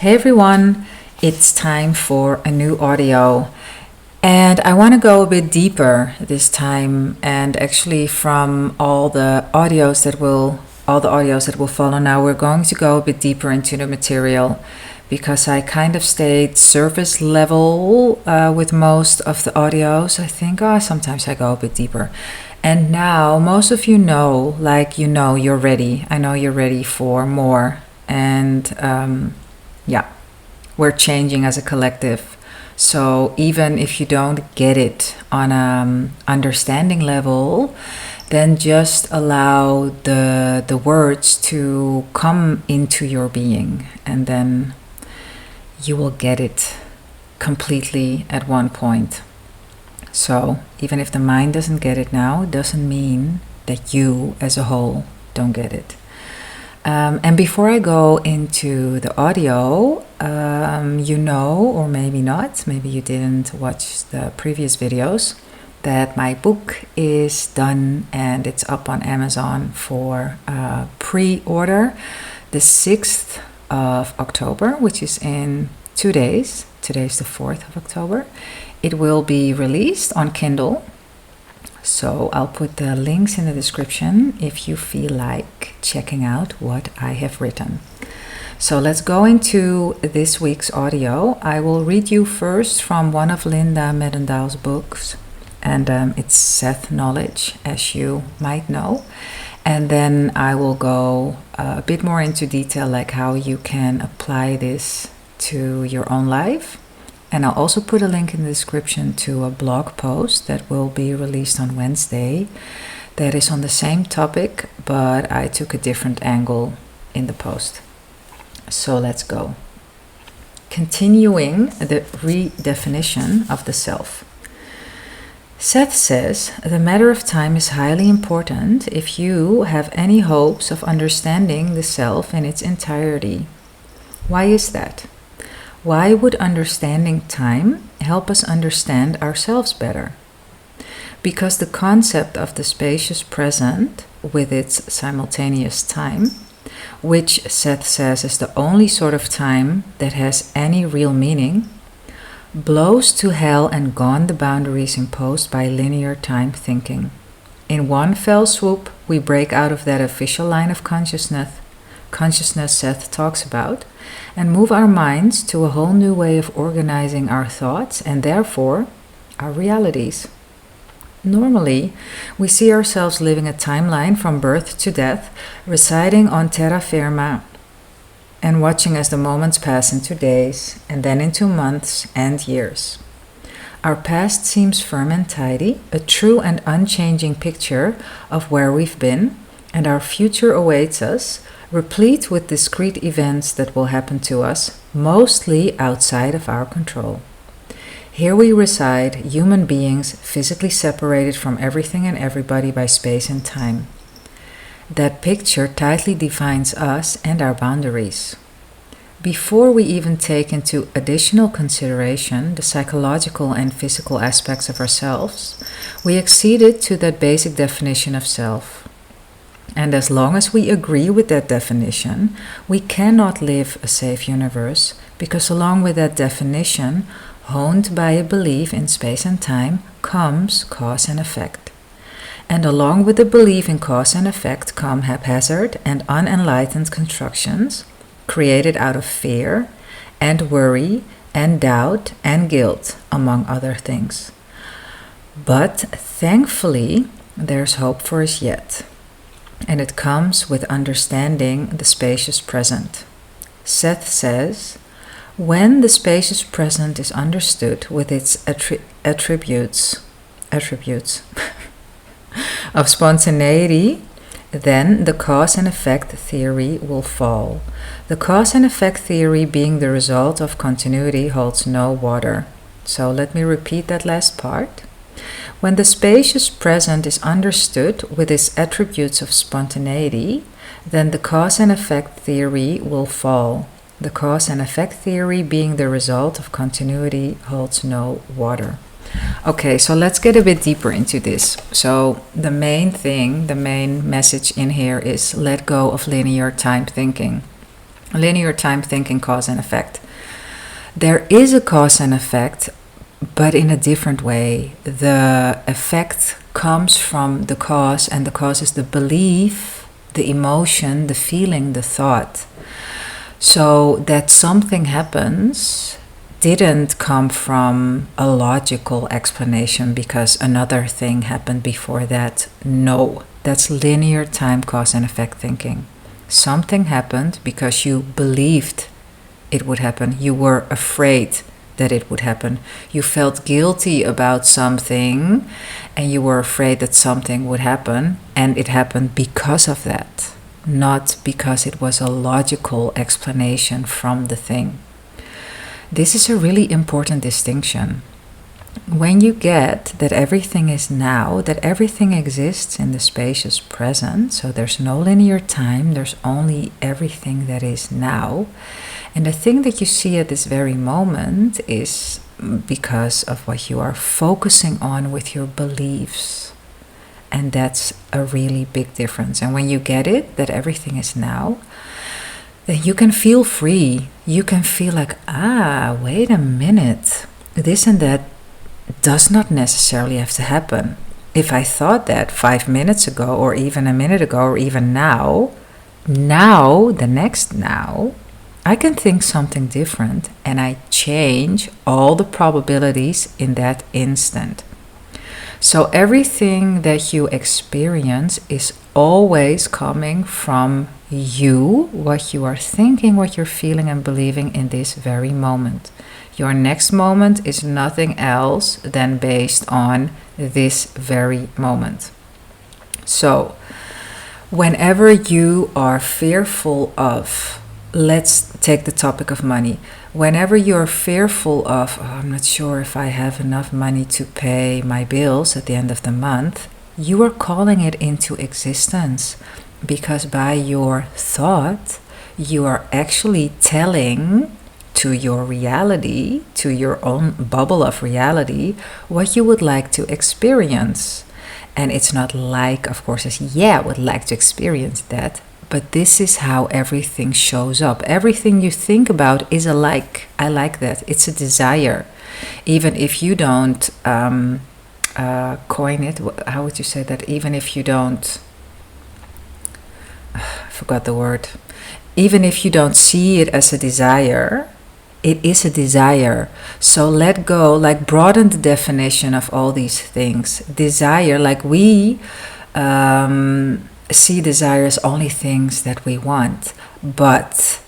Hey everyone, it's time for a new audio, and I want to go a bit deeper this time, and actually from all the audios that will follow now, we're going to go a bit deeper into the material, because I kind of stayed surface level with most of the audios. I think sometimes I go a bit deeper. And now most of you know, you're ready. I know you're ready for more. And yeah, we're changing as a collective. So even if you don't get it on an understanding level, then just allow the words to come into your being, and then you will get it completely at one point. So even if the mind doesn't get it now, it doesn't mean that you as a whole don't get it. And before I go into the audio, you know, or maybe not, maybe you didn't watch the previous videos, that my book is done and it's up on Amazon for pre-order the 6th of October, which is in 2 days. Today's the 4th of October. It will be released on Kindle. So I'll put the links in the description if you feel like checking out what I have written. So let's go into this week's audio. I will read you first from one of Linda Medendaal's books, and it's Seth Knowledge, as you might know. And then I will go a bit more into detail, like how you can apply this to your own life. And I'll also put a link in the description to a blog post that will be released on Wednesday that is on the same topic, but I took a different angle in the post. So let's go. Continuing the redefinition of the self. Seth says, the matter of time is highly important if you have any hopes of understanding the self in its entirety. Why is that? Why would understanding time help us understand ourselves better? Because the concept of the spacious present, with its simultaneous time, which Seth says is the only sort of time that has any real meaning, blows to hell and gone the boundaries imposed by linear time thinking. In one fell swoop, we break out of that official line of consciousness Seth talks about, and move our minds to a whole new way of organizing our thoughts and therefore our realities. Normally, we see ourselves living a timeline from birth to death, residing on terra firma, and watching as the moments pass into days and then into months and years. Our past seems firm and tidy, a true and unchanging picture of where we've been, and our future awaits us, replete with discrete events that will happen to us, mostly outside of our control. Here we reside, human beings physically separated from everything and everybody by space and time. That picture tightly defines us and our boundaries. Before we even take into additional consideration the psychological and physical aspects of ourselves, we acceded to that basic definition of self. And as long as we agree with that definition, we cannot live a safe universe, because along with that definition, honed by a belief in space and time, comes cause and effect. And along with the belief in cause and effect come haphazard and unenlightened constructions, created out of fear and worry and doubt and guilt, among other things. But thankfully, there's hope for us yet. And it comes with understanding the spacious present. Seth says, when the spacious present is understood with its attributes of spontaneity, then the cause and effect theory will fall. The cause and effect theory being the result of continuity holds no water. So let me repeat that last part. When the spacious present is understood with its attributes of spontaneity, then the cause and effect theory will fall. The cause and effect theory being the result of continuity holds no water. Okay, so let's get a bit deeper into this. So the main message in here is let go of linear time thinking. Linear time thinking, cause and effect. There is a cause and effect, but in a different way. The effect comes from the cause, and the cause is the belief, the emotion, the feeling, the thought. So that something happens didn't come from a logical explanation because another thing happened before that. No, that's linear time, cause and effect thinking. Something happened because you believed it would happen. You were afraid that it would happen. You felt guilty about something and you were afraid that something would happen, and it happened because of that, not because it was a logical explanation from the thing. This is a really important distinction. When you get that everything is now, that everything exists in the spacious present, so there's no linear time, there's only everything that is now. And the thing that you see at this very moment is because of what you are focusing on with your beliefs. And that's a really big difference. And when you get it, that everything is now, then you can feel free. You can feel like, wait a minute, this and that does not necessarily have to happen. If I thought that 5 minutes ago, or even a minute ago, or even now, the next now, I can think something different, and I change all the probabilities in that instant. So everything that you experience is always coming from you, what you are thinking, what you're feeling and believing in this very moment. Your next moment is nothing else than based on this very moment. So whenever you are fearful of, let's take the topic of money. Whenever you're fearful of, I'm not sure if I have enough money to pay my bills at the end of the month, you are calling it into existence, because by your thought, you are actually telling to your reality, to your own bubble of reality, what you would like to experience. And it's not like, of course, as I would like to experience that, but this is how everything shows up. Everything you think about is a like. I like that. It's a desire. Even if you don't coin it, how would you say that? Even if you don't, I forgot the word. Even if you don't see it as a desire, it is a desire. So let go, like broaden the definition of all these things. Desire, like we see desire as only things that we want. But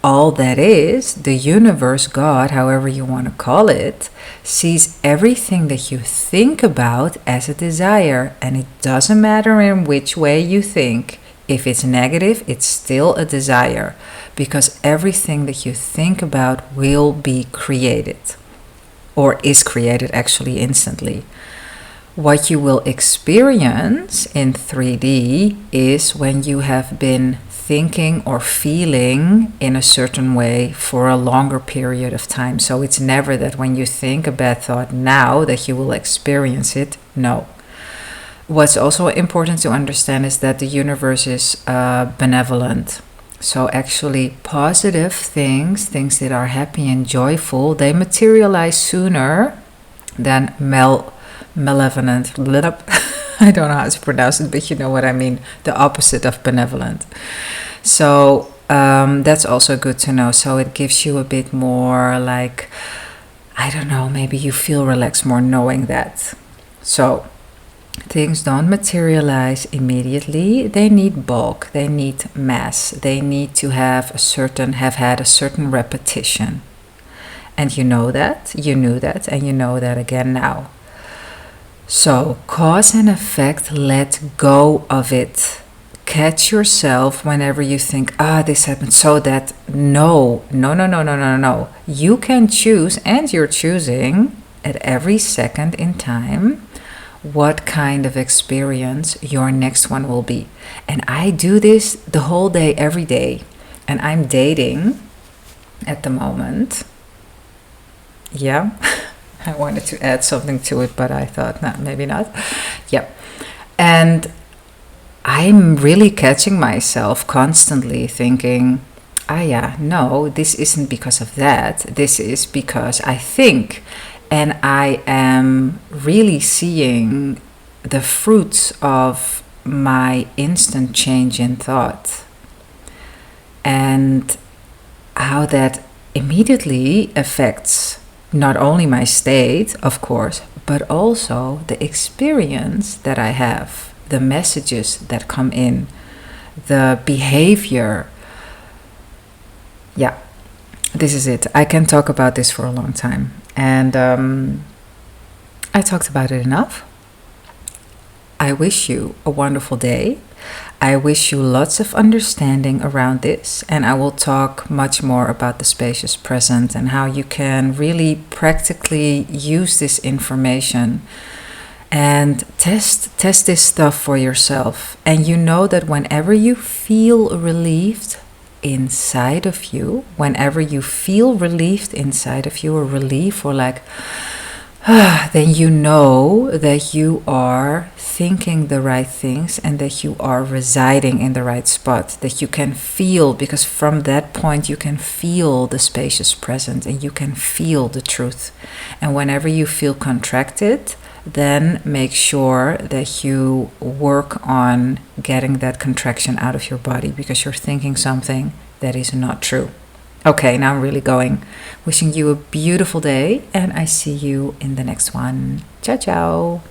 all that is, the universe, God, however you want to call it, sees everything that you think about as a desire. And it doesn't matter in which way you think. If it's negative, it's still a desire, because everything that you think about will be created, or is created actually instantly. What you will experience in 3D is when you have been thinking or feeling in a certain way for a longer period of time. So it's never that when you think a bad thought now that you will experience it. No. What's also important to understand is that the universe is benevolent. So actually positive things that are happy and joyful, they materialize sooner than malevolent. I don't know how to pronounce it, but you know what I mean. The opposite of benevolent. So that's also good to know. So it gives you a bit more like, I don't know, maybe you feel relaxed more knowing that. So things don't materialize immediately. They need bulk, they need mass, they need to have had a certain repetition. And you know that, you knew that, and you know that again now. So cause and effect, let go of it. Catch yourself whenever you think, this happened, so that no. You can choose, and you're choosing at every second in time what kind of experience your next one will be. And I do this the whole day, every day. And I'm dating at the moment. Yeah, I wanted to add something to it, but I thought, no, maybe not. Yeah. And I'm really catching myself constantly thinking, yeah, no, this isn't because of that. This is because I think, and I am really seeing the fruits of my instant change in thought, and how that immediately affects not only my state, of course, but also the experience that I have, the messages that come in, the behavior. Yeah, this is it. I can talk about this for a long time. And I talked about it enough. I wish you a wonderful day. I wish you lots of understanding around this, and I will talk much more about the spacious present and how you can really practically use this information and test this stuff for yourself. And you know that whenever you feel relieved inside of you, whenever you feel relieved inside of you, or relief, or like, then you know that you are thinking the right things and that you are residing in the right spot, that you can feel, because from that point you can feel the spacious present and you can feel the truth. And whenever you feel contracted, then make sure that you work on getting that contraction out of your body, because you're thinking something that is not true. Okay, now I'm really going. Wishing you a beautiful day, and I see you in the next one. Ciao, ciao.